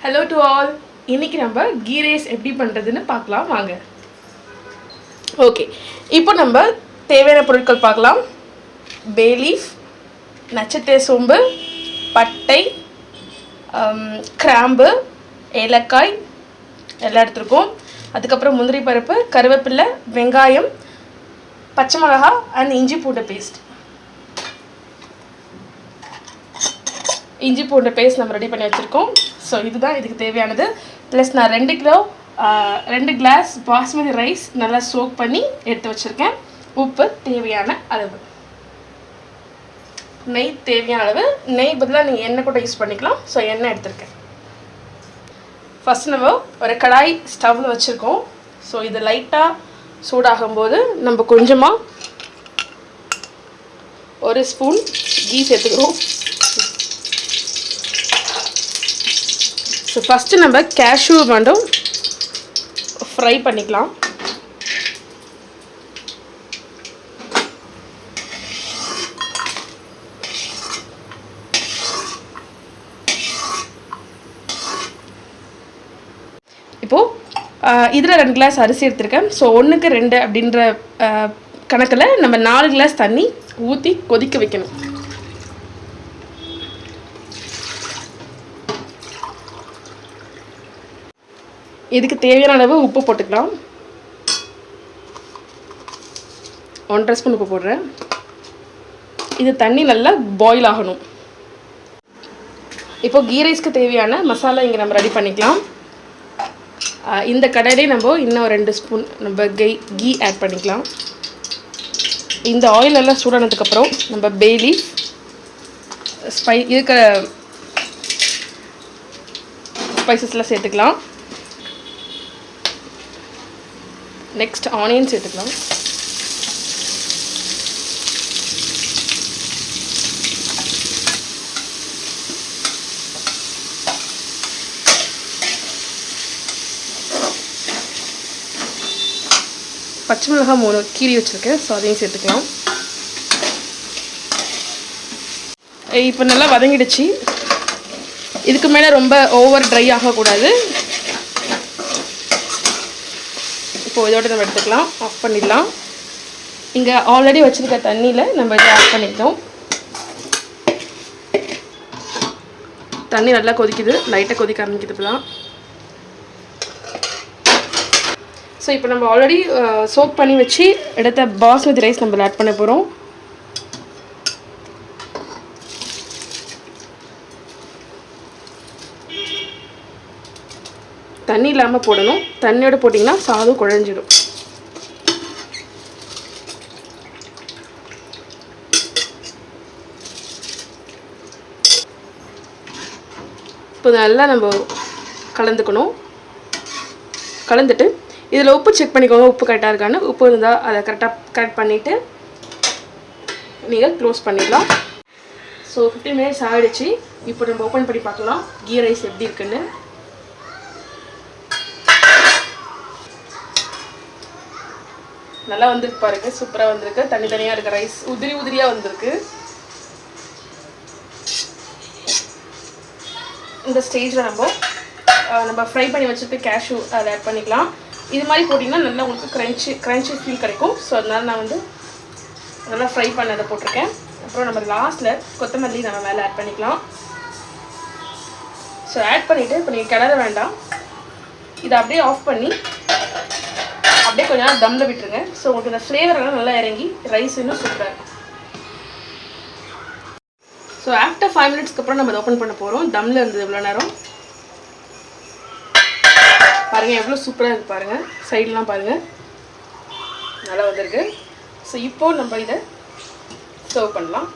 Hello to all. இன்னைக்கு நம்ம key rice எப்படி பண்றதுன்னு பார்க்கலாம் வாங்க. ஓகே. இப்போ நம்ம தேவையான பொருட்கள் பார்க்கலாம். பே லீஃப், நட்சத்திர சோம்பு, பட்டை, கிராம்பு, ஏலக்காய் எல்லாம் எடுத்துருக்கோம். அதுக்கப்புறம் முந்திரி பருப்பு, கருவேப்பிலை, வெங்காயம், பச்சை மிளகாய் அண்ட் இஞ்சி பூண்டு பேஸ்ட். இஞ்சி பூண்டு பேஸ்ட் நம்ம ரெடி பண்ணி வச்சுருக்கோம். ஸோ இதுதான் இதுக்கு தேவையானது. ப்ளஸ் நான் 2 கிளாஸ் பாஸ்மதி ரைஸ் நல்லா சோக் பண்ணி எடுத்து வச்சுருக்கேன். உப்பு தேவையான அளவு, நெய் தேவையான அளவு. நெய் பதிலாக நீங்கள் எண்ணெய் கூட யூஸ் பண்ணிக்கலாம். ஸோ எண்ணெய் எடுத்துருக்கேன். ஃபஸ்ட் நம்ம ஒரு கடாய் ஸ்டவ்வில் வச்சுருக்கோம். ஸோ இது லைட்டாக சூடாகும்போது நம்ம கொஞ்சமாக 1 ஸ்பூன் கீ சேர்த்துக்கிறோம். ஸோ ஃபஸ்ட்டு நம்ம கேஷ்யூ மட்டும் ஃப்ரை பண்ணிக்கலாம். இப்போது இதில் 2 கிளாஸ் அரிசி எடுத்திருக்கேன். ஸோ 1க்கு 2 அப்படின்ற கணக்கில் நம்ம 4 கிளாஸ் தண்ணி ஊற்றி கொதிக்க வைக்கணும். இதுக்கு தேவையான அளவு உப்பு போட்டுக்கலாம். 1.5 ஸ்பூன் உப்பு போடுறேன். இது தண்ணி நல்லா பாயில் ஆகணும். இப்போது கீ ரைஸ்க்கு தேவையான மசாலா இங்கே நம்ம ரெடி பண்ணிக்கலாம். இந்த கடாயிலே நம்ம இன்னும் 2 ஸ்பூன் நம்ம கீ ஆட் பண்ணிக்கலாம். இந்த ஆயில் எல்லாம் சூடானதுக்கப்புறம் நம்ம பே லீஃப், இருக்கிற ஸ்பைசஸ்லாம் சேர்த்துக்கலாம். நெக்ஸ்ட் ஆனியன் சேர்த்துக்கலாம். பச்சை மிளகாய் 3 கீரி வச்சுருக்கேன். ஸோ அதையும் சேர்த்துக்கலாம். இப்போ நல்லா வதங்கிடுச்சு. இதுக்கு மேலே ரொம்ப ஓவர் ட்ரை ஆகக்கூடாது. இப்போது இதோட நம்ம எடுத்துக்கலாம். ஆஃப் பண்ணிடலாம். இங்கே ஆல்ரெடி வச்சுருக்க தண்ணியில் நம்ம இதை ஆட் பண்ணிக்கலாம். தண்ணி நல்லா கொதிக்குது, லைட்டாக கொதிக்க ஆரம்பிக்குது இப்போலாம். ஸோ இப்போ நம்ம ஆல்ரெடி சோக் பண்ணி வச்சு எடுத்த பாஸ்மதி ரைஸ் நம்ம ஆட் பண்ண போகிறோம். தண்ணி இல்லாமல் போடணும். தண்ணியோடு போட்டிங்கன்னா சாதம் குழஞ்சிடும். இப்போ நல்லா நம்ம கலந்துக்கணும். கலந்துட்டு இதில் உப்பு செக் பண்ணிக்கோங்க, உப்பு கரெக்டாக இருக்கான்னு. உப்பு இருந்தால் அதை கரெக்ட் பண்ணிவிட்டு நீங்கள் க்ளோஸ் பண்ணிடலாம். ஸோ 15 மினிட்ஸ் ஆகிடுச்சு. இப்போ நம்ம ஓப்பன் பண்ணி பார்க்கலாம் கீ ரைஸ் எப்படி இருக்குன்னு. நல்லா வந்துருக்கு பாருங்க, சூப்பராக வந்திருக்கு. தனித்தனியாக இருக்க ரைஸ் உதிரியாக வந்திருக்கு. இந்த ஸ்டேஜில் நம்ம ஃப்ரை பண்ணி வச்சுட்டு கேஷ்யூ அதை ஆட் பண்ணிக்கலாம். இது மாதிரி போட்டிங்கன்னா நல்லா உங்களுக்கு க்ரன்ச்சி ஃபீல் கிடைக்கும். ஸோ அதனால நான் நல்லா ஃப்ரை பண்ணதை போட்டிருக்கேன். அப்புறம் நம்ம லாஸ்ட்டில் கொத்தமல்லி நம்ம மேலே ஆட் பண்ணிக்கலாம். ஸோ ஆட் பண்ணிவிட்டு இப்போ நீங்கள் கிளற வேண்டாம். இதை அப்படியே ஆஃப் பண்ணி அப்படியே கொஞ்சம் நேரம் தம்மில் விட்டுருங்க. ஸோ உங்களுக்கு இந்த ஃப்ளேவரெல்லாம் நல்லா இறங்கி ரைஸ் இன்னும் சூப்பராக இருக்கும். ஸோ ஆஃப்டர் 5 மினிட்ஸ்க்கு அப்புறம் நம்ம அதை ஓப்பன் பண்ண போகிறோம். தம்மில் இருந்தது எவ்வளோ நேரம் பாருங்கள், எவ்வளோ சூப்பராக இருக்குது பாருங்கள். சைட்லாம் பாருங்கள், நல்லா வந்திருக்கு. ஸோ இப்போது நம்ம இதை சர்வ் பண்ணலாம்.